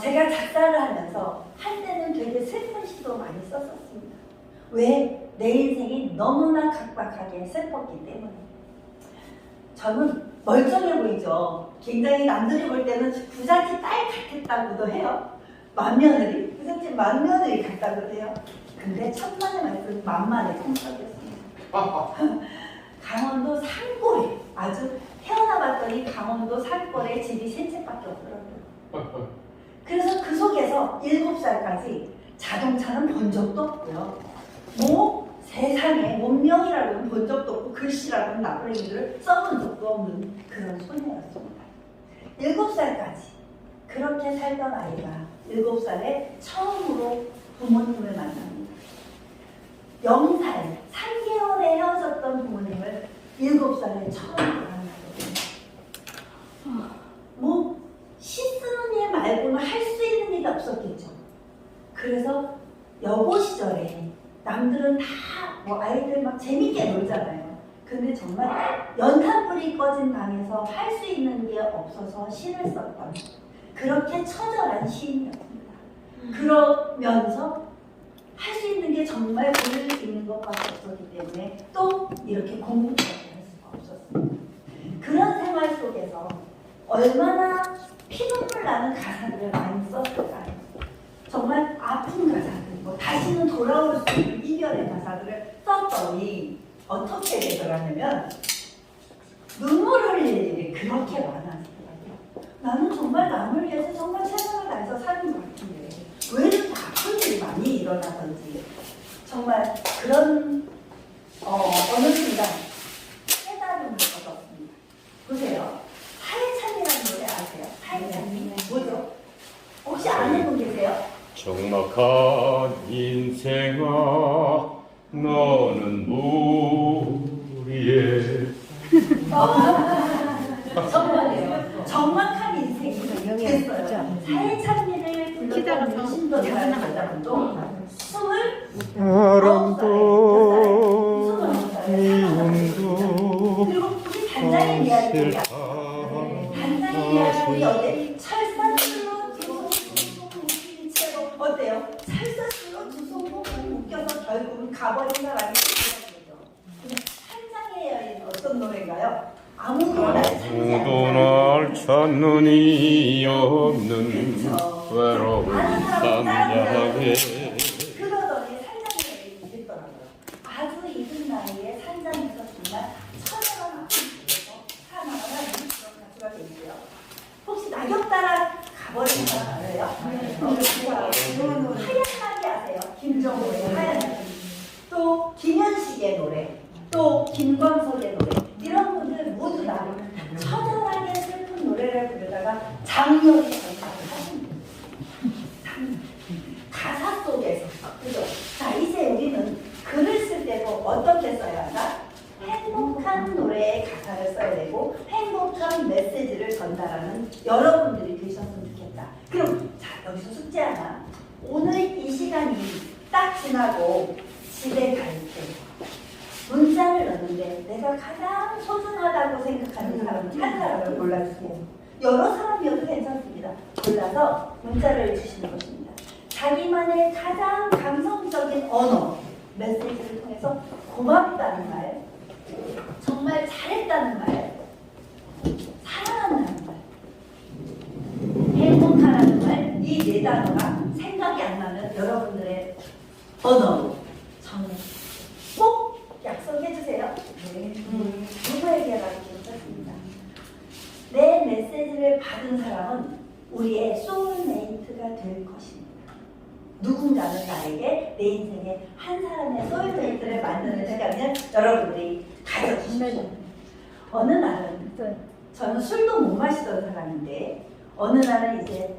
제가 작사를 하면서 한때는 되게 슬픈 시도 많이 썼었습니다. 왜? 내 인생이 너무나 각박하게 슬펐기 때문에. 저는 멀쩡해 보이죠. 굉장히 남들이 볼 때는 부잣집 딸 같았다고도 해요. 맏며느리, 부잣집 맏며느리 같다고도 해요. 근데 천만의 말씀 만만의 성격이었습니다. 강원도 산골에, 아주 태어나 봤더니 강원도 산골에 집이 세 채밖에 없더라고요. 그래서 그 속에서 7살까지 자동차는 본 적도 없고요. 뭐 세상에 문명이라고는 본 적도 없고 글씨라고는 나부랭이를 써본 적도 없는 그런 소녀였습니다. 7살까지 그렇게 살던 아이가 7살에 처음으로 부모님을 만납니다. 0살, 3개월에 헤어졌던 부모님을 7살에 처음으로 만나거든요. 뭐 시 쓰는 일 말고는 할 수 있는 일이 없었겠죠. 그래서 여고 시절에 남들은 다 뭐 아이들 막 재밌게 놀잖아요. 근데 정말 연탄불이 꺼진 방에서 할 수 있는 게 없어서 시를 썼던 그렇게 처절한 시인이었습니다. 그러면서 할 수 있는 게 정말 글을 읽는 것밖에 없었기 때문에 또 이렇게 공부까지 할 수가 없었습니다. 그런 생활 속에서 얼마나 피눈물 나는 가사들을 많이 썼을까요? 정말 아픈 가사들, 뭐 다시는 돌아올 수 없는 이별의 가사들을 썼더니 어떻게 되더라냐면 눈물 흘릴 일이 그렇게 많았더라고요. 나는 정말 남을 위해서 정말 최선을 다해서 사는 것 같은데 왜 이렇게 아픈 일이 많이 일어나던지 정말 그런 어느 순간 깨달음을 얻었습니다. 보세요. 하회찬이라는 노래 아세요? 하회찬이 뭐죠? 혹시 아는 분 계세요? 적막한 인생아 너는 무리에 정말이에요. 정확한 인생이 됐어요. 하회찬이를 불렀던 신도라는 여자분도 29살 바람도 그리고 우리 단장의 이야기입니다. 단장의 이야기 어때? 철사슬로 두 손 묶인 채로 어때요? 철사슬로 두 손 묶여서 결국은 가버린 사람이 되죠. 한장의 여인 어떤 노래인가요? 아무도 날 찾는 이 없는 외로운 산장에 그러더니 산장의 여인이 됐더라고요. 아주 이른 나이에 산장에서 정말 처절한 아픔 속에서 살아나가는 그런 가수가 되고요. 혹시 낙엽 따라 가버린 사람 알아요? 하얀나기 아세요? 김정호의 하얀나기. 또 김현식의 노래, 또 김광석의 노래. 이런 분들 모두 다 처절하게 슬픈 노래를 부르다가 장렬히 전사를 하십니다. 가사 속에서, 그죠? 자, 이제 우리는 글을 쓸 때도 어떻게 써야 하나? 행복한 노래의 가사를 써야 되고 행복한 메시지를 전달하는 여러분들이 되셨으면 좋겠다. 그럼 자, 여기서 숙제 하나. 오늘 이 시간이 딱 지나고 집에 갈 때 문자를 넣는데 내가 가장 소중하다고 생각하는 사람 한 사람을 골라주세요. 여러 사람이어도 괜찮습니다. 골라서 문자를 주시는 것입니다. 자기만의 가장 감성적인 언어, 메시지를 통해서 고맙다는 말, 정말 잘했다는 말, 사랑한다는 말, 행복하다는 말, 이 네 단어가 생각이 안 나면 여러분들의 언어로 저는 꼭 약속해 주세요. 누구에게라도 괜찮습니다. 내 메시지를 받은 사람은 우리의 소울메이트가 될 것입니다. 누군가는 나에게 내 인생에 한 사람의 소울메이트를 만드는 시간을 여러분들이 가져주십시오. 어느 날은 저는 술도 못 마시던 사람인데 어느 날은 이제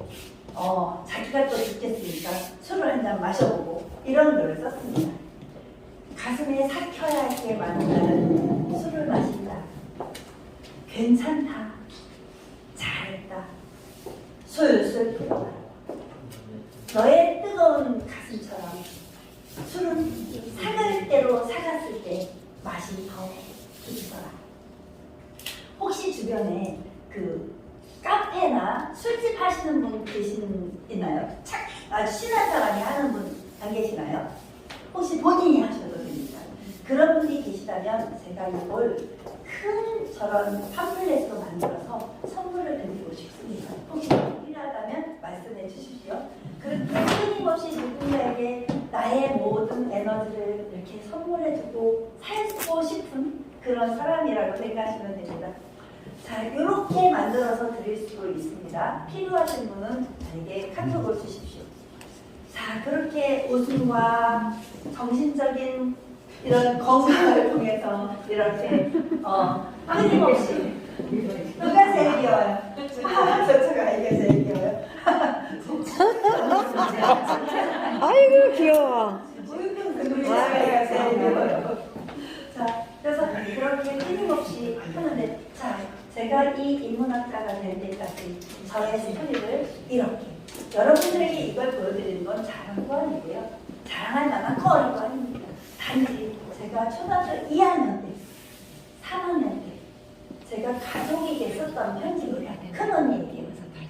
자기가 또 죽겠으니까 술을 한 잔 마셔보고 이런 글을 썼습니다. 가슴에 삭혀야 할 게 많은 날은 술을 마신다. 괜찮다. 잘했다. 술술 풀어라. 너의 뜨거운 가슴처럼 술은 사갈 대로 사갔을 때 맛이 더 깊어라. 혹시 주변에 그 카페 카페나 술집 하시는 분 있나요? 아주 친한 사람이 하는 분 안 계시나요? 혹시 본인이 하셔도 됩니다. 그런 분이 계시다면 제가 이걸 큰 저런 팜플렛으로 만들어서 선물을 드리고 싶습니다. 혹시 필요하다면 말씀해 주십시오. 그렇게 끊임없이 누군가에게 나의 모든 에너지를 이렇게 선물해주고 살고 싶은 그런 사람이라고 생각하시면 됩니다. 자, 이렇게 만들어서 드릴 수 있습니다. 필요하신 분은 저에게 카톡을 주십시오. 자, 그렇게 웃음과 정신적인 이런 건강을 통해서 이렇게 끊임없이 누가 제일 귀여워요? 저가 이게 제일 귀여워요. 아이고 귀여워. 제가 제일 귀여워요. 자, 그래서 그렇게 끊임없이 하는데, 자, 제가 이 인문학자가 될 때까지 저의 스토리를 이렇게 여러분들에게 이걸 보여드리는 건 자랑도 아니고요. 자랑할 만한 거리도 아닙니다. 단지 제가 초등학교 2학년 때, 3학년 때 제가 가족에게 썼던 편지를 큰언니에게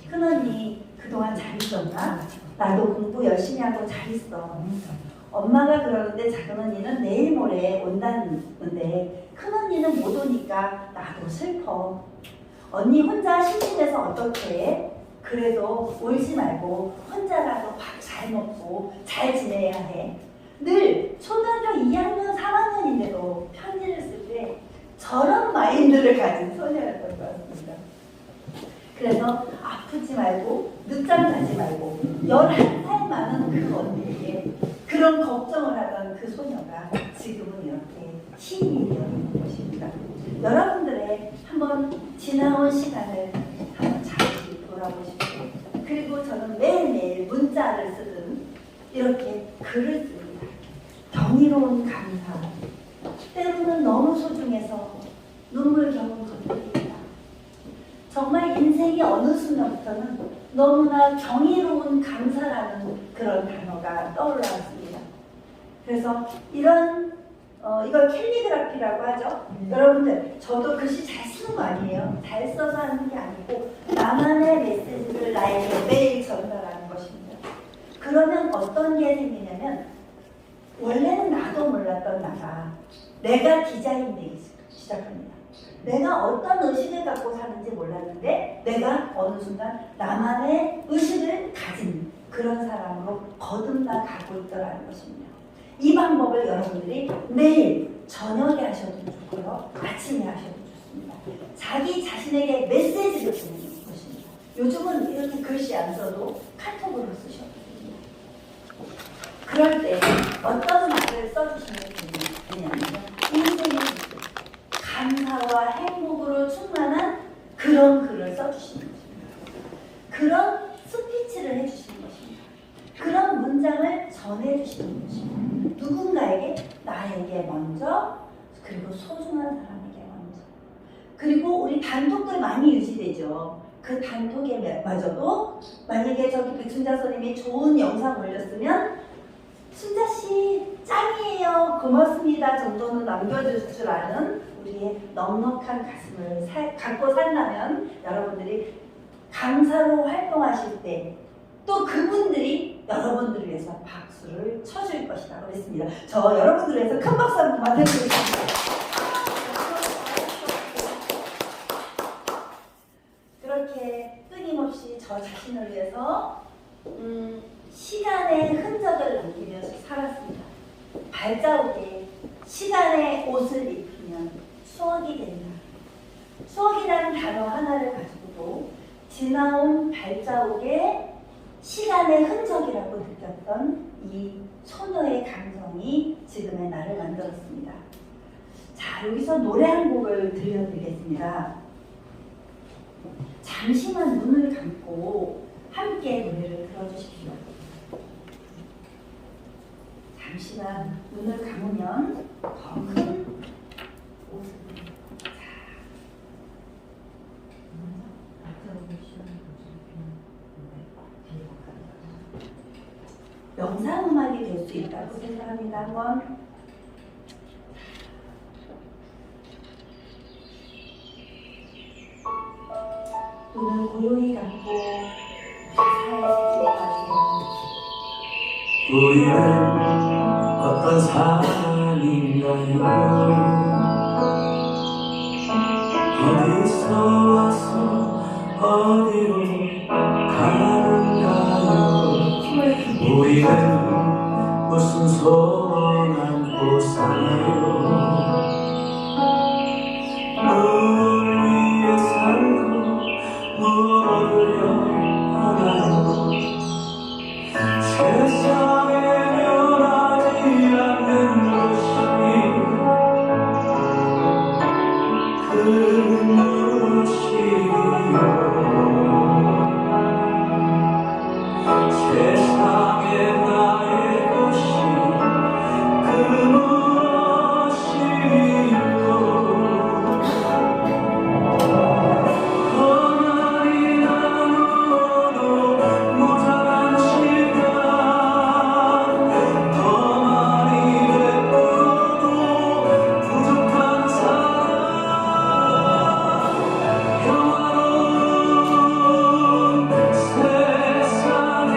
큰언니 그동안 잘 있었나? 나도 공부 열심히 하고 잘 있어. 엄마가 그러는데 작은언니는 내일 모레 온다는데 큰언니는 못 오니까 나도 슬퍼. 언니 혼자 심심해서 어떻게 해? 그래도 울지 말고 혼자라도 밥 잘 먹고 잘 지내야 해. 늘 초등학교 2학년, 3학년인데도 편지를 쓸 때 저런 마인드를 가진 소녀였던 것 같습니다. 그래서 아프지 말고 늦잠 자지 말고 11살 많은 그 언니에게 그런 걱정을 하던 그 소녀가 지금은 이렇게 힘이 되어있는 것입니다. 여러분들의 한번 지나온 시간을 한번 잘 돌아보십시오. 그리고 저는 매일매일 문자를 쓰든 이렇게 글을 씁니다. 경이로운 감사, 때로는 너무 소중해서 눈물겨운 것들입니다. 정말 인생의 어느 순간부터는 너무나 경이로운 감사라는 그런 단어가 떠올랐습니다. 그래서 이걸 캘리그라피라고 하죠. 여러분들, 저도 글씨 잘 쓰는 거 아니에요. 잘 써서 하는 게 아니고 나만의 메시지를 나에게 매일 전달하는 것입니다. 그러면 어떤 게 생기냐면 원래는 나도 몰랐던 나가 내가 디자인 되기 시작합니다. 내가 어떤 의식을 갖고 사는지 몰랐는데 내가 어느 순간 나만의 의식을 가진 그런 사람으로 거듭나 가고 있더라는 것입니다. 이 방법을 여러분들이 매일 저녁에 하셔도 좋고요. 아침에 하셔도 좋습니다. 자기 자신에게 메시지를 주는 것입니다. 요즘은 이렇게 글씨 안 써도 카톡으로 쓰셔도 됩니다. 그럴 때 어떤 말을 써주시면 되냐면 인생의 감사와 행복으로 충만한 그런 글을 써주시는 것입니다. 그런 스피치를 해주시는 것입니다. 그런 문장을 전해주시는 것입니다. 누군가에게, 나에게 먼저, 그리고 소중한 사람에게 먼저. 그리고 우리 단톡들 많이 유지되죠. 그 단톡에 마저도 만약에 저기 백순자 선생님이 좋은 영상 올렸으면 순자씨 짱이에요, 고맙습니다 정도는 남겨줄 줄 아는 우리의 넉넉한 가슴을 갖고 산다면 여러분들이 강사로 활동하실 때 또 그분들이 여러분들을 위해서 박수를 쳐줄 것이라고 했습니다. 저 여러분들을 위해서 큰 박수 한번 만들어드리겠습니다. 그렇게 끊임없이 저 자신을 위해서 시간의 흔적을 남기면서 살았습니다. 발자국에 시간의 옷을 입히면 추억이 된다. 추억이라는 단어 하나를 가지고도 지나온 발자국에 시간의 흔적이라고 느꼈던 이 소녀의 감정이 지금의 나를 만들었습니다. 자, 여기서 노래 한 곡을 들려드리겠습니다. 잠시만 눈을 감고 함께 노래를 들어주십시오. 잠시만 눈을 감으면 더 큰 모습을. 영상음악이 될 수 있다고 생각합니다. 한번 눈을 고요히 감고 가사에 집중하세요. 우리는 어떤 사람인가요? 어디서 와서 어디로 가는가요? 힘을 깊이 우리는 무슨 소원 안고 사나요? 무엇을 위해 살고 무엇을 얻으려 하나요? 세상에 변하지 않는 것이 그 무엇이요? 세상에 나의 것이 그 무엇이요? 가만히 나누어도 모자란 시간 더 많이 베풀어도 부족한 사랑 평화로운 세상에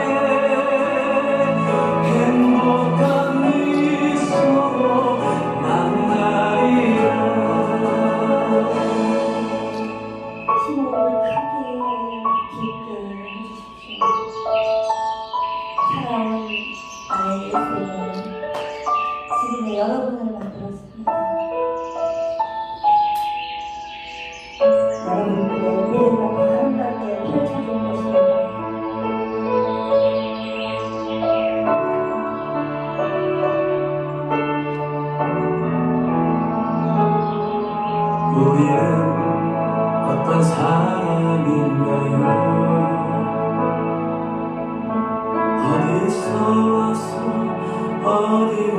행복한 미소로 만나리라. 심호흡을 크게 깊게 해주십시오. 사랑은 나의 예수는 지금의 여러분을 만들었습니다. 여러분들의 미래가 더 아름답게 펼쳐질 것입니다. 우리는 어떤 사람인가요? 어디서 와서 어디로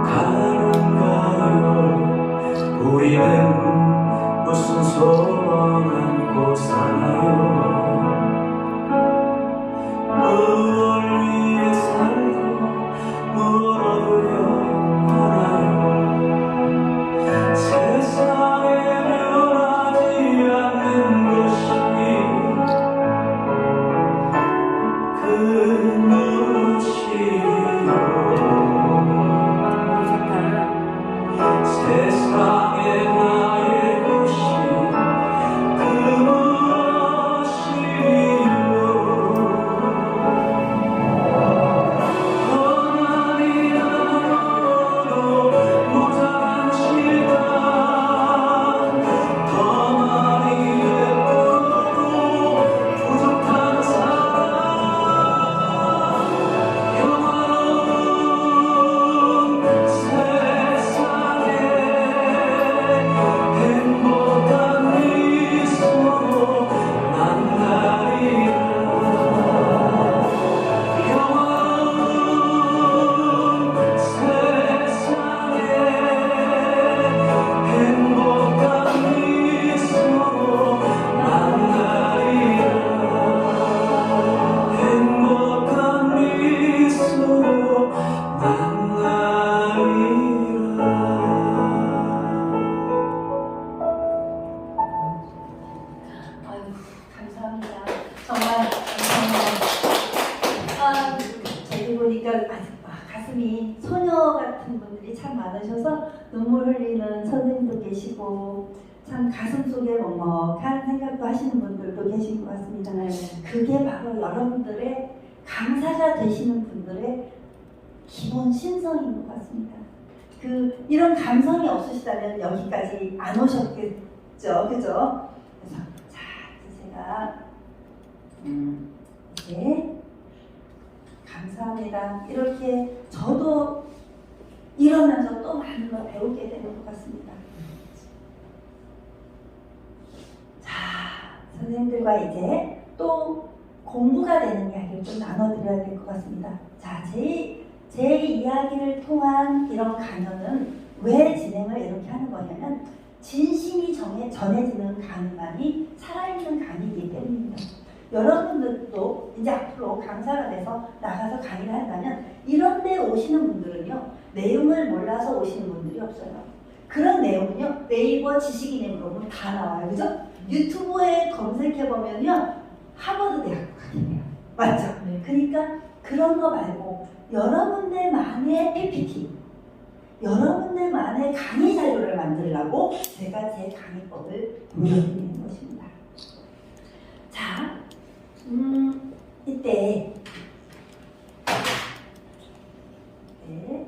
가는가요? 우리는 무슨 소원 안고 사나요? 무엇을 위해 살고 무엇 얻으려 하나요? 세상에 변하지 않는 것이 그 무엇이요? 세상에 나의 것이 그 무엇이요? 가만히 나누어도 모자란 시간 더 많이 베풀어도 부족한 사랑 평화로운 세상에 행복한 미소로 만나리라. 평화로운 세상에 행복한 미소로 만나리라. 행복한 미소로 만나리라. 아유, 감사합니다. 정말 감사합니다. 아, 저기 보니까 가슴이 소녀 같은 분들이 참 많으셔서 눈물 흘리는 선생님도 계시고 참 가슴 속에 먹먹한 생각도 하시는 분들도 계신 것 같습니다. 그게 바로 여러분들의 강사가 되시는 분들의 기본 신성인 것 같습니다. 이런 감성이 없으시다면 여기까지 안 오셨겠죠, 그죠? 그래서 자, 이제 제가 이제 감사합니다. 이렇게 저도 이러면서 또 많은 걸 배우게 되는 것 같습니다. 자, 선생님들과 이제 또 공부가 되는 이야기를 좀 나눠드려야 될 것 같습니다. 자, 제 이야기를 통한 이런 강연은 왜 진행을 이렇게 하는 거냐면 진심이 전해지는 강의만이 살아있는 강의이기 때문입니다. 여러분들도 이제 앞으로 강사가 돼서 나가서 강의를 한다면 이런 데 오시는 분들은요, 내용을 몰라서 오시는 분들이 없어요. 그런 내용은요 네이버 지식인에 물어보면 다 나와요. 그죠? 유튜브에 검색해보면요 하버드 대학 같아요. 맞죠? 그러니까 그런 거 말고 여러분들만의 PPT, 여러분들만의 강의 자료를 만들려고 제가 제 강의법을 보여드리는 것입니다. 자, 이때 네.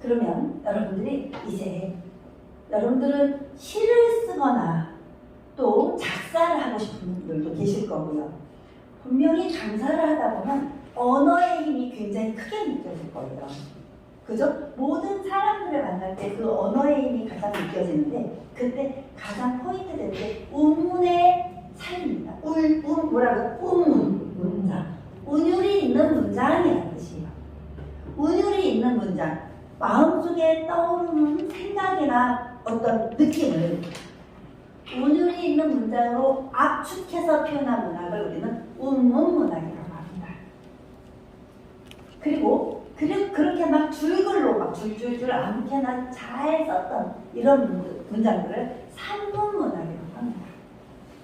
그러면 여러분들이 이제 여러분들은 시를 쓰거나 또 작사를 하고 싶은 분들도 계실 거고요. 분명히 강사를 하다 보면 언어의 힘이 굉장히 크게 느껴질 거예요. 그죠? 모든 사람들을 만날 때 그 언어의 힘이 가장 느껴지는데 그때 가장 포인트 되는 게 운문의 삶입니다. 뭐라고? 운문, 문장. 운율이 있는 문장이라는 뜻이에요. 운율이 있는 문장. 마음속에 떠오르는 생각이나 어떤 느낌을 운율이 있는 문장으로 압축해서 표현한 문학을 우리는 운문문학이라고 합니다. 그리고 그렇게 막 줄글로 막 줄줄줄 아무렇게나 잘 썼던 이런 문장들을 산문문학이라고 합니다.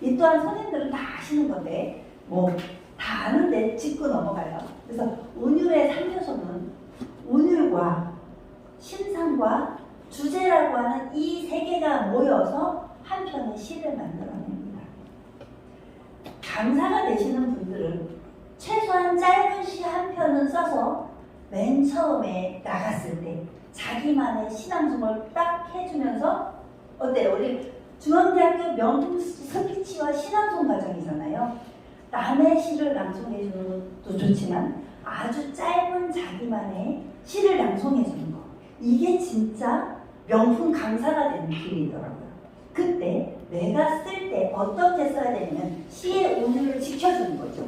이 또한 선생님들은 다 아시는 건데 뭐 다 아는데 짚고 넘어가요. 그래서 운율의 3요소는 운율과 심상과 주제라고 하는 이 세 개가 모여서 한 편의 시를 만들어냅니다. 강사가 되시는 분들은 최소한 짧은 시 한 편은 써서 맨 처음에 나갔을 때 자기만의 시낭송을 딱 해주면서 어때요? 우리 중앙대학교 명품 스피치와 시낭송 과정이잖아요. 남의 시를 낭송해주는 것도 좋지만 아주 짧은 자기만의 시를 낭송해주는 거. 이게 진짜 명품 강사가 되는 길이더라고요. 그때 내가 쓸 때 어떻게 써야 되냐면 시의 운율을 지켜주는 거죠.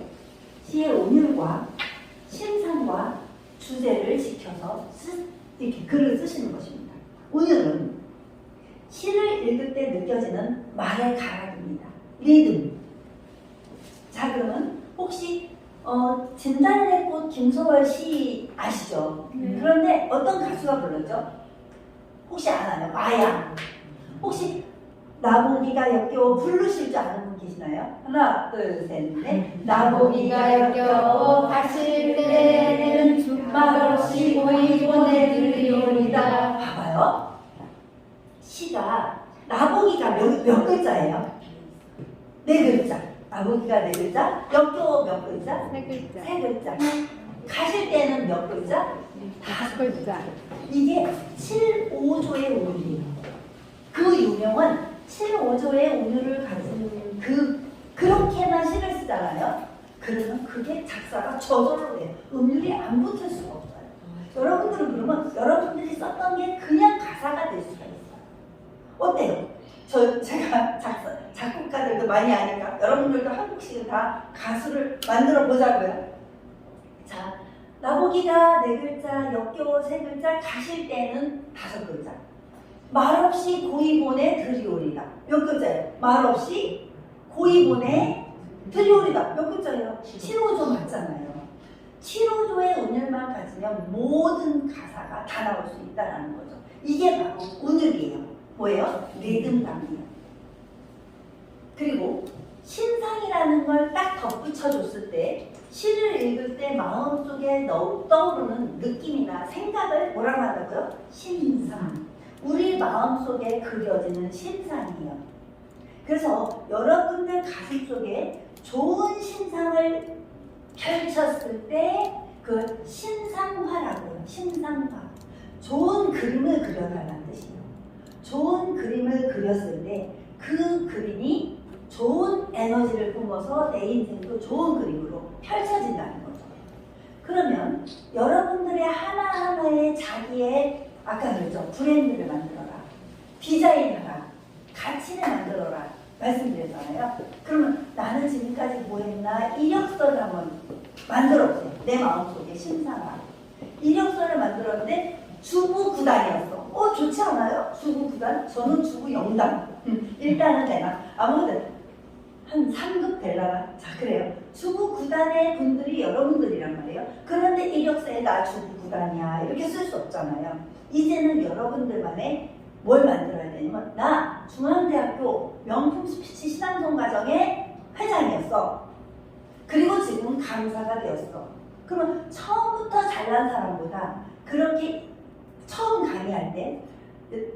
시의 운율과 심상과 주제를 지켜서 이렇게 글을 쓰시는 것입니다. 운율은 시를 읽을 때 느껴지는 말의 가락입니다. 리듬. 자, 그러면 혹시 진달래 꽃 김소월 시 아시죠? 그런데 어떤 가수가 불렀죠? 혹시 아나요? 마야. 혹시 나보기가 역겨워 부르실 줄 아는 분 계시나요? 하나, 둘, 셋, 넷. 나보기가 역겨워 가실 때는 말없이 고이 보내드리오리다. 봐봐요. 시가 나보기가 몇 글자예요? 네 글자. 나보기가 네 글자. 역겨워 몇 글자? 세 글자. 세 글자. 가실 때는 몇 글자? 다섯 글자. 이게 7~5조의 운율이에요. 그 유명한 7~5조의 운율을 가진 그렇게나 시를 쓰잖아요. 그러면 그게 작사가 저절로 돼요. 음률이 안 붙을 수가 없어요. 여러분들은 그러면 여러분들이 썼던 게 그냥 가사가 될 수가 있어요. 어때요? 제가 작곡가들도 많이 아니까 여러분들도 한국식은 다 가수를 만들어 보자고요. 자, 나보기가 네 글자, 역겨워 세 글자, 가실 때는 다섯 글자. 말없이 고이 보내 드리오리다. 몇 글자예요? 말없이 고이 보내 드리오리다. 몇 글자예요? 7~5조 맞잖아요. 7~5조의 운율만 가지면 모든 가사가 다 나올 수 있다는 거죠. 이게 바로 운율이에요. 뭐예요? 리듬감이에요. 그리고 심상이라는 걸 딱 덧붙여줬을 때 시를 읽을 때 마음속에 떠오르는 느낌이나 생각을 뭐라고 한다고요? 심상. 우리 마음속에 그려지는 심상이에요. 그래서 여러분들 가슴속에 좋은 심상을 펼쳤을 때 그 심상화라고요. 심상화. 좋은 그림을 그려달라는 뜻이에요. 좋은 그림을 그렸을 때 그 그림이 좋은 에너지를 뿜어서 내 인생도 좋은 그림으로 펼쳐진다는 거죠. 그러면 여러분들의 하나하나의 자기의 아까 그랬죠. 브랜드를 만들어라. 디자인하라. 가치를 만들어라. 말씀드렸잖아요. 그러면 나는 지금까지 뭐 했나? 이력서를 한번 만들어보세요. 내 마음속에 심상화. 이력서를 만들었는데 주부 9단이었어. 좋지 않아요? 주부 9단? 저는 주부 0단. 일단은 내가 아무튼 한 3급 되려나? 자, 그래요. 주부 구단의 분들이 여러분들이란 말이에요. 그런데 이력서에 나 주부 구단이야 이렇게 쓸 수 없잖아요. 이제는 여러분들만의 뭘 만들어야 되냐면 나 중앙대학교 명품 스피치 신앙송 과정의 회장이었어. 그리고 지금 강사가 되었어. 그러면 처음부터 잘난 사람보다 그렇게 처음 강의할 때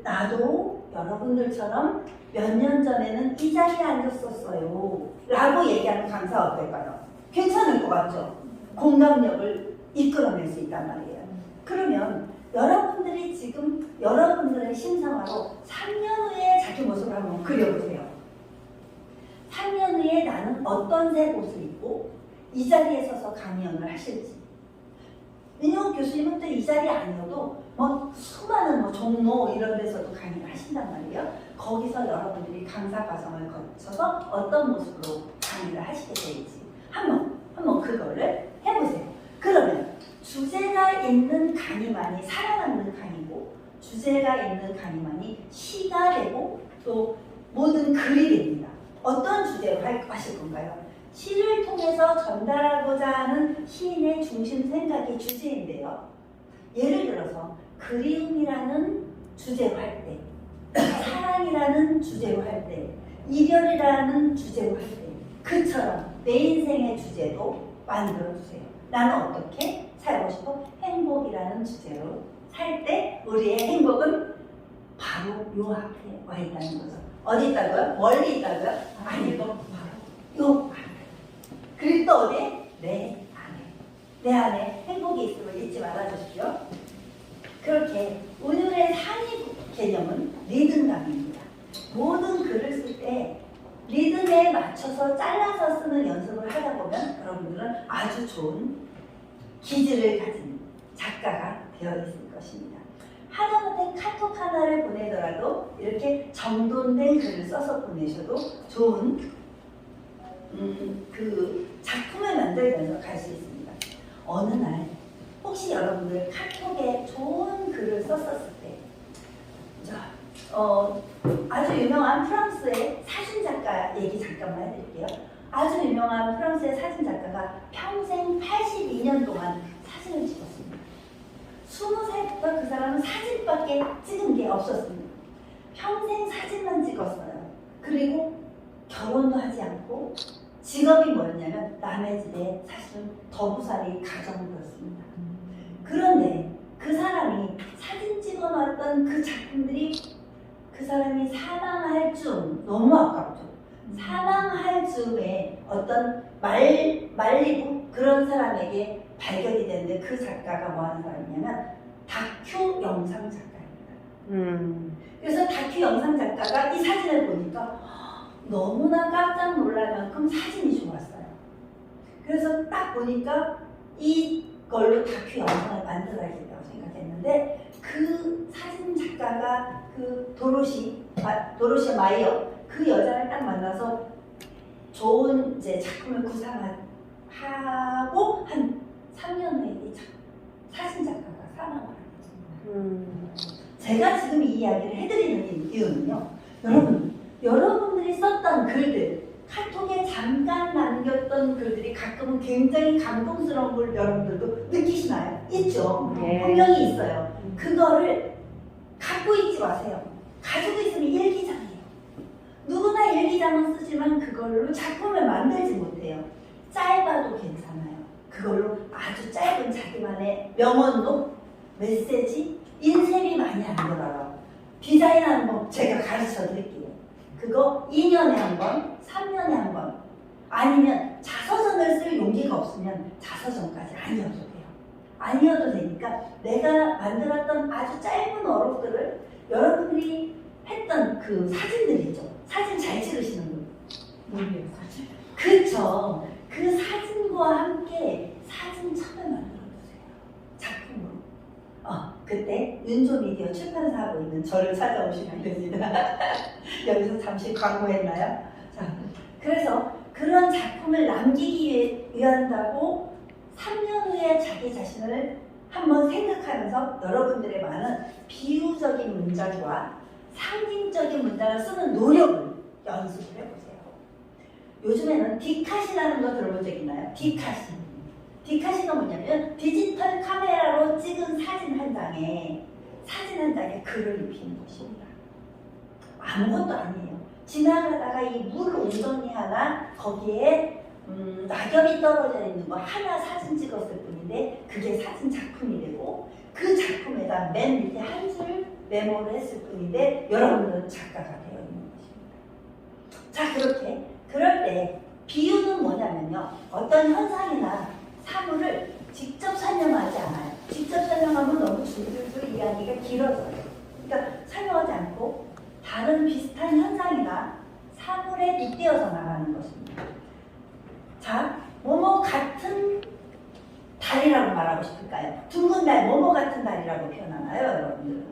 나도 여러분들처럼 몇 년 전에는 이 자리에 앉았었어요 라고 얘기하는 강사 어떨까요? 괜찮을 것 같죠? 공감력을 이끌어낼 수 있단 말이에요. 그러면 여러분들이 지금 여러분들의 신상화로 3년 후에 자기 모습을 한번 그려보세요. 3년 후에 나는 어떤 새 옷을 입고 이 자리에 서서 강연을 하실지. 민영 교수님은 또 이 자리 아니어도 뭐 수많은 뭐 종로 이런 데서도 강의를 하신단 말이에요. 거기서 여러분들이 강사 과정을 거쳐서 어떤 모습으로 강의를 하시게 될지 한번 그거를 해보세요. 그러면 주제가 있는 강의만이 살아남는 강의고 주제가 있는 강의만이 시가 되고 또 모든 글이 됩니다. 어떤 주제로 하실 건가요? 시를 통해서 전달하고자 하는 시인의 중심 생각이 주제인데요. 예를 들어서 그리움이라는 주제로 할 때, 사랑이라는 주제로 할 때, 이별이라는 주제로 할 때, 그처럼 내 인생의 주제도 만들어주세요. 나는 어떻게 살고 싶어? 행복이라는 주제로 살 때 우리의 행복은 바로 요 앞에 와 있다는 거죠. 어디 있다고요? 멀리 있다고요? 아니고 바로 요 앞에. 그리고 또 어디? 내 안에. 내 안에 행복이 있음을 잊지 말아주십시오. 그렇게 오늘의 상위 개념은 리듬감입니다. 모든 글을 쓸 때 리듬에 맞춰서 잘라서 쓰는 연습을 하다 보면 여러분들은 아주 좋은 기질을 가진 작가가 되어 있을 것입니다. 하다못해 카톡 하나를 보내더라도 이렇게 정돈된 글을 써서 보내셔도 좋은 그 작품을 만들면서 갈 수 있습니다. 어느 날 혹시 여러분들 카톡에 좋은 글을 썼었을 때 아주 유명한 프랑스의 사진작가 얘기 잠깐만 해드릴게요. 아주 유명한 프랑스의 사진작가가 평생 82년 동안 사진을 찍었습니다. 20살부터 그 사람은 사진밖에 찍은 게 없었습니다. 평생 사진만 찍었어요. 그리고 결혼도 하지 않고 직업이 뭐였냐면 남의 집에 사실은 더부살이 가정부였습니다. 그런데 그 사람이 사진 찍어놨던 그 작품들이 그 사람이 사망할 즈음, 너무 아깝죠. 사망할 즈음에 어떤 말리부 그런 사람에게 발견이 됐는데 그 작가가 뭐 하는 사람이냐면 다큐 영상 작가입니다. 그래서 다큐 영상 작가가 이 사진을 보니까 너무나 깜짝 놀랄 만큼 사진이 좋았어요. 그래서 딱 보니까 이걸로 다큐 영상을 만들어야겠다고 생각했는데 그 사진 작가가 그 도로시 마이어 그 여자를 딱 만나서 좋은 이제 작품을 구상하고 한 3년 후에 이 사진 작가가 사망을 하게 됩니다. 제가 지금 이 이야기를 해드리는 이유는요. 여러분들이 썼던 글들, 카톡에 잠깐 남겼던 글들이 가끔은 굉장히 감동스러운 걸 여러분들도 느끼시나요? 있죠? 네. 분명히 있어요. 그거를 갖고 있지 마세요. 가지고 있으면 일기장이에요. 누구나 일기장은 쓰지만 그걸로 작품을 만들지 못해요. 짧아도 괜찮아요. 그걸로 아주 짧은 자기만의 명언도 메시지, 인쇄비 많이 안 들어요. 디자인하는 법 제가 가르쳐 드릴게요. 그거 2년에 한 번, 3년에 한 번, 아니면 자서전을 쓸 용기가 없으면 자서전까지 아니어도 돼요. 아니어도 되니까 내가 만들었던 아주 짧은 어록들을 여러분들이 했던 그 사진들 있죠. 사진 잘 찍으시는 분. 뭐예요, 사진? 그쵸. 그 사진과 함께 사진첩을 만들어주세요. 작품으로. 그때 윤조미디어 출판사하고 있는 저를 찾아오시면 됩니다. 여기서 잠시 광고했나요? 자, 그래서 그런 작품을 남기기 위한다고 3년 후에 자기 자신을 한번 생각하면서 여러분들의 많은 비유적인 문장과 상징적인 문장을 쓰는 노력을 연습을 해보세요. 요즘에는 디카시라는 거 들어본 적 있나요? 디카시. 디카시가 뭐냐면 디지털 카메라로 찍은 사진 한 장에 글을 입히는 것입니다. 아무것도 아니에요. 지나가다가 이 물 웅덩이 하나 거기에 낙엽이 떨어져 있는 거 하나 사진 찍었을 뿐인데 그게 사진 작품이 되고 그 작품에다 맨 밑에 한 줄 메모를 했을 뿐인데 여러분들은 작가가 되어 있는 것입니다. 자, 그럴 때 비유는 뭐냐면요. 어떤 현상이나 사물을 직접 설명하지 않아요. 직접 설명하면 너무 줄줄줄 이야기가 길어져요. 그러니까 설명하지 않고 다른 비슷한 현상이나 사물에 빗대어서 나가는 것입니다. 자, 뭐뭐 같은 달이라고 말하고 싶을까요? 둥근 달, 뭐뭐 같은 달이라고 표현하나요, 여러분들?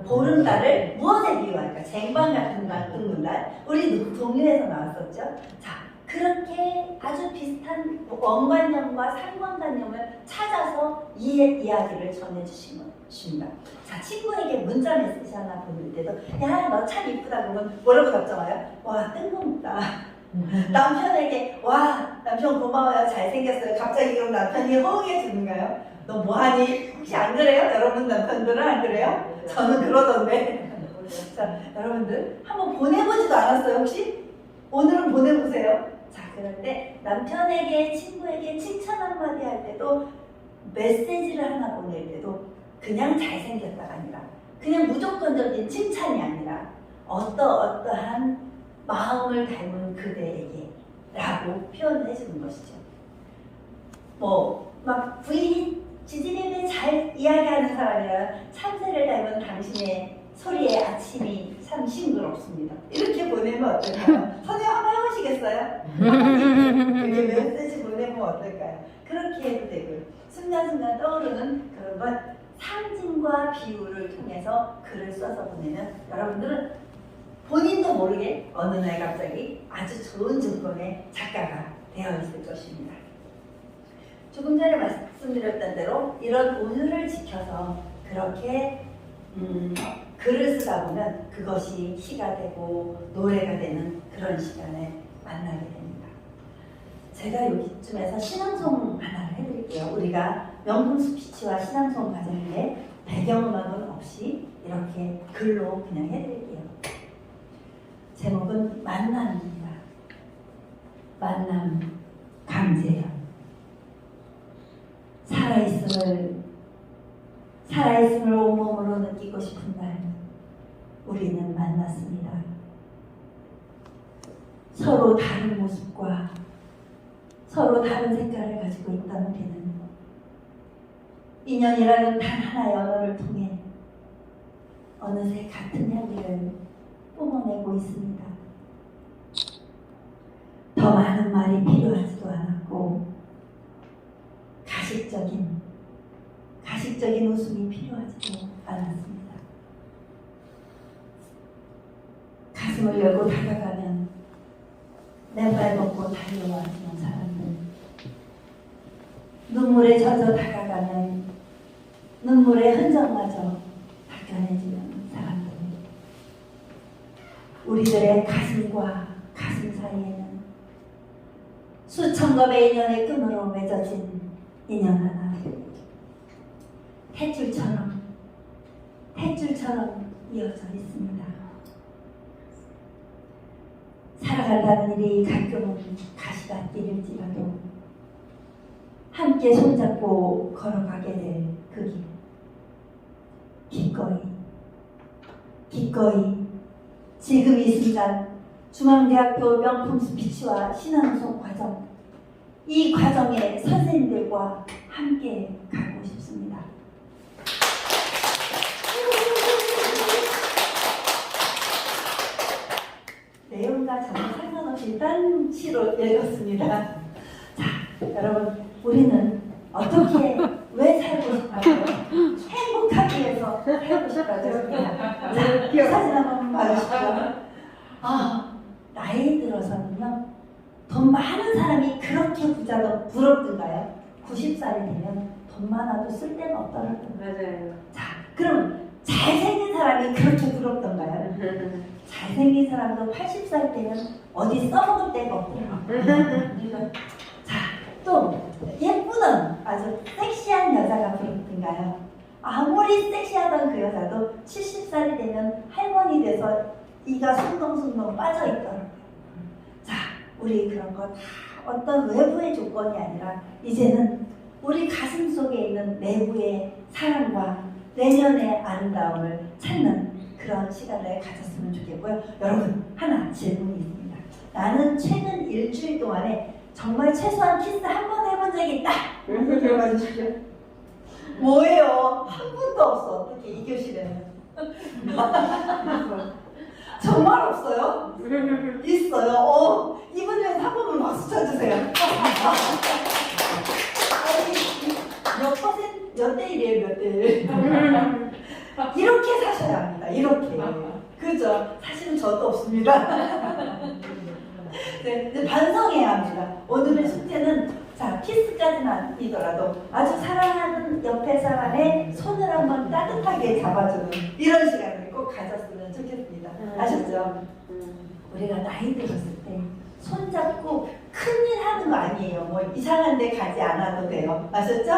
보름달을 무엇에 비유할까? 쟁반 같은 달, 둥근 달. 우리 동요에서 나왔었죠? 자, 그렇게 아주 비슷한 원관념과 상관관념을 찾아서 이 이야기를 전해주신 것입니다. 자, 친구에게 문자 메시지 하나 보낼 때도 야, 너 참 이쁘다 그러면 뭐라고 답장해요? 와, 뜬금없다. 남편에게 와, 남편 고마워요, 잘생겼어요. 갑자기 그럼 남편이 호응해 주는가요? 너 뭐하니? 혹시 안 그래요? 여러분 남편들은 안 그래요? 저는 그러던데. 자, 여러분들 한번 보내보지도 않았어요 혹시? 오늘은 보내보세요. 자, 그럴 때 남편에게, 친구에게 칭찬 한마디 할 때도 메시지를 하나 보낼 때도 그냥 잘생겼다가 아니라 그냥 무조건적인 칭찬이 아니라 어떠한 마음을 닮은 그대에게 라고 표현을 해주는 것이죠. 막 부인이 지진에 대해 잘 이야기하는 사람이라 참새를 닮은 당신의 소리의 아침이 참 싱그럽습니다. 이렇게 보내면 어떨까요? 선생님 한번 해보시겠어요? 이렇게 메시지 보내면 어떨까요? 그렇게 해도 되고요. 순간순간 떠오르는 그런 것 상징과 비유를 통해서 글을 써서 보내면 여러분들은 본인도 모르게 어느 날 갑자기 아주 좋은 조건의 작가가 되어 있을 것입니다. 조금 전에 말씀드렸던 대로 이런 운을 지켜서 그렇게 글을 쓰다 보면 그것이 시가 되고 노래가 되는 그런 시간에 만나게 됩니다. 제가 여기쯤에서 신앙송 하나를 해드릴게요. 우리가 명품 스피치와 신앙송 과정인데 배경음악은 없이 이렇게 글로 그냥 해드릴게요. 제목은 만남입니다. 만남 강재현. 살아있음을 온몸으로 느끼고 싶은 날 우리는 만났습니다. 서로 다른 모습과 서로 다른 색깔을 가지고 있던 우리는 인연이라는 단 하나의 언어를 통해 어느새 같은 향기를 뿜어내고 있습니다. 더 많은 말이 필요하지도 않았고 가식적인 웃음이 필요하지도 않았습니다. 가슴을 열고 다가가면 맨발 걷고 달려와주는 사람들, 눈물에 젖어 다가가면 눈물의 흔적마저 닦아내주는 사람들, 우리들의 가슴과 가슴 사이에는 수천 겁의 인연의 끈으로 맺어진 인연 하나, 탯줄처럼 이어져 있습니다. 살아간다는 일이 가끔은 가시밭길일지라도 함께 손잡고 걸어가게 될 그 길, 기꺼이 지금 이 순간 중앙대학교 명품 스피치와 신앙송 과정, 이 과정의 선생님들과 함께 가고 싶습니다. 내용과 전혀 상관없이 딴 시로 읽었습니다. 자, 여러분, 우리는 어떻게, 왜 살고 싶어요? 행복하기 위해서 살고 싶어요. 자, 이 사진 한번 봐주시죠. 나이 들어서는요, 돈 많은 사람이 그렇게 부자도 부럽던가요? 90살이 되면 돈 많아도 쓸데가 없더라고요. 맞아요. 자, 그럼 잘생긴 사람이 그렇게 부럽던가요? 잘생긴 사람도 80살 때는 어디 써먹을 데가 없대요. 자, 또 예쁘던 아주 섹시한 여자가 부럽던가요? 아무리 섹시하던 그 여자도 70살이 되면 할머니 돼서 이가 숭덩숭덩 빠져있더라고요. 자, 우리 그런 거 다 어떤 외부의 조건이 아니라 이제는 우리 가슴 속에 있는 내부의 사랑과 내면의 아름다움을 찾는 그런 시간을 가졌으면 좋겠고요. 여러분, 하나 질문이 있습니다. 나는 최근 일주일 동안에 정말 최소한 키스 한 번 해본 적이 있다. 들어봐 주십시오. 뭐예요? 한 번도 없어. 어떻게 이 교실에는? 정말 없어요? 있어요. 이분 중에서 한 번만 박수 쳐주세요. 몇 퍼센트, 몇 대 1이에요, 몇 대 1? 이렇게 사셔야 합니다. 이렇게. 그죠? 사실은 저도 없습니다. 네, 이제 반성해야 합니다. 오늘의 숙제는 자, 키스까지는 아니더라도 아주 사랑하는 옆에 사람의 손을 한번 따뜻하게 잡아주는 이런 시간을 꼭 가졌으면 좋겠습니다. 아셨죠? 우리가 나이 들었을 때 손잡고 큰일 하는 거 아니에요. 뭐 이상한 데 가지 않아도 돼요. 아셨죠?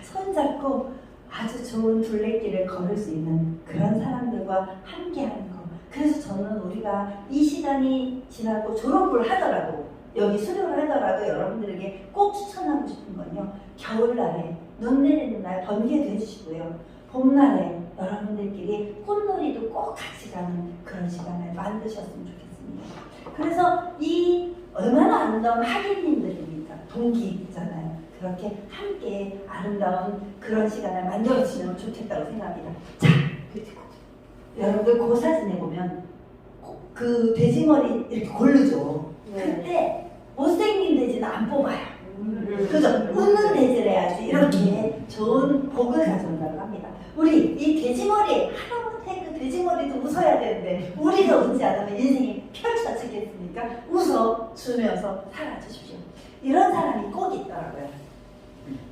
손잡고 아주 좋은 둘레길을 걸을 수 있는 그런 사람들과 함께 하는 거. 그래서 저는 우리가 이 시간이 지나고 졸업을 하더라도 여기 수료를 하더라도 여러분들에게 꼭 추천하고 싶은 건요. 겨울날에 눈 내리는 날 번개도 해주시고요. 봄날에 여러분들끼리 꽃놀이도 꼭 같이 가는 그런 시간을 만드셨으면 좋겠습니다. 그래서 이 얼마나 아름다운 학예님들입니까? 동기잖아요. 그렇게 함께 아름다운 그런 시간을 만들어주시면 좋겠다고 생각합니다. 자, 여러분들 그 사진에 보면 그 돼지머리 이렇게 고르죠. 그때 못생긴 돼지는 안 뽑아요. 그죠? 웃는 돼지를 해야지 이렇게 좋은 복을 가져온다고 합니다. 우리 이 돼지머리 하다못해 그 돼지머리도 웃어야 되는데 우리가 웃지 않으면 인생이 펼쳐지겠습니까? 웃어주면서 살아주십시오. 이런 사람이 꼭 있더라고요.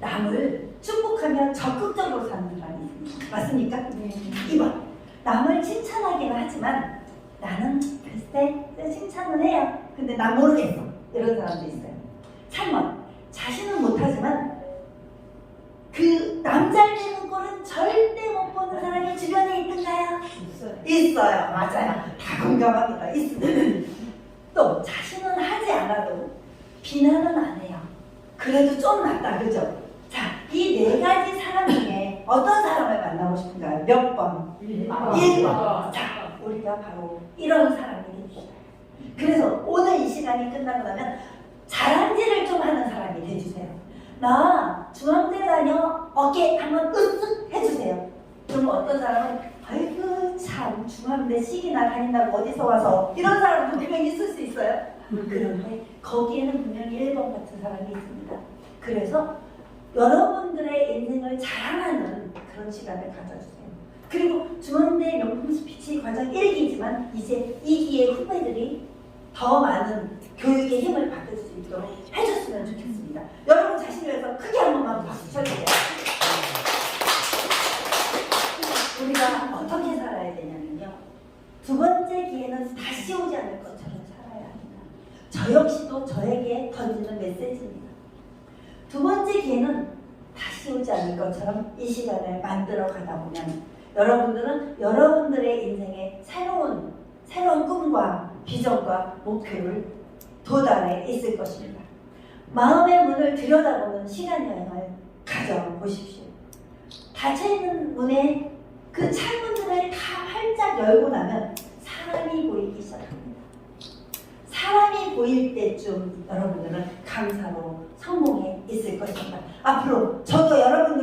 남을 축복하면 적극적으로 사는 사람이 있습니다. 맞습니까? 2번, 남을 칭찬하기는 하지만 나는 글쎄 칭찬은 해요. 근데 난 모르겠어. 이런 사람도 있어요. 3번, 자신은 못하지만 그 남잘 되는 꼴은 절대 못 보는 사람이 주변에 있던가요? 있어요. 맞아요. 다 공감합니다. 있습니다. 또 자신은 하지 않아도 비난은 안 해요. 그래도 좀 낫다. 그죠? 자, 이 4가지 사람 중에 어떤 사람을 만나고 싶은가요? 몇 번? 1번. 자, 우리가 바로 이런 사람이 되주세요. 그래서 오늘 이 시간이 끝나고 나면 자랑질을 좀 하는 사람이 되주세요. 나 중앙대 다녀 어깨 한번 으쓱 해주세요. 그럼 어떤 사람은 아이고 참 중앙대 시기나 다닌다고 어디서 와서 이런 사람도 분명히 있을 수 있어요. 그런데 거기에는 분명히 1번 같은 사람이 있습니다. 그래서 여러분들의 인생을 자랑하는 그런 시간을 가져주세요. 그리고 중앙대 명품 스피치 과정 1기지만 이제 2기의 후배들이 더 많은 교육의 힘을 받을 수 있도록 해줬으면 좋겠습니다. 여러분 자신을 위해서 크게 한 번만 박수 쳐주세요. 우리가 어떻게 살아야 되냐면요. 2번째 기회는 다시 오지 않을 것처럼 살아야 합니다. 저 역시도 저에게 던지는 메시지입니다. 2번째 기회는 다시 오지 않을 것처럼 이 시간을 만들어 가다 보면 여러분들은 여러분들의 인생에 새로운 꿈과 비전과 목표를 도달해 있을 것입니다. 마음의 문을 들여다보는 시간 여행을 가져보십시오. 닫혀있는 문에 그 창문들을 다 활짝 열고 나면 사람이 보이기 시작합니다. 사람이 보일 때쯤 여러분들은 감사로 성공해 있을 것입니다. 앞으로 저도 여러분들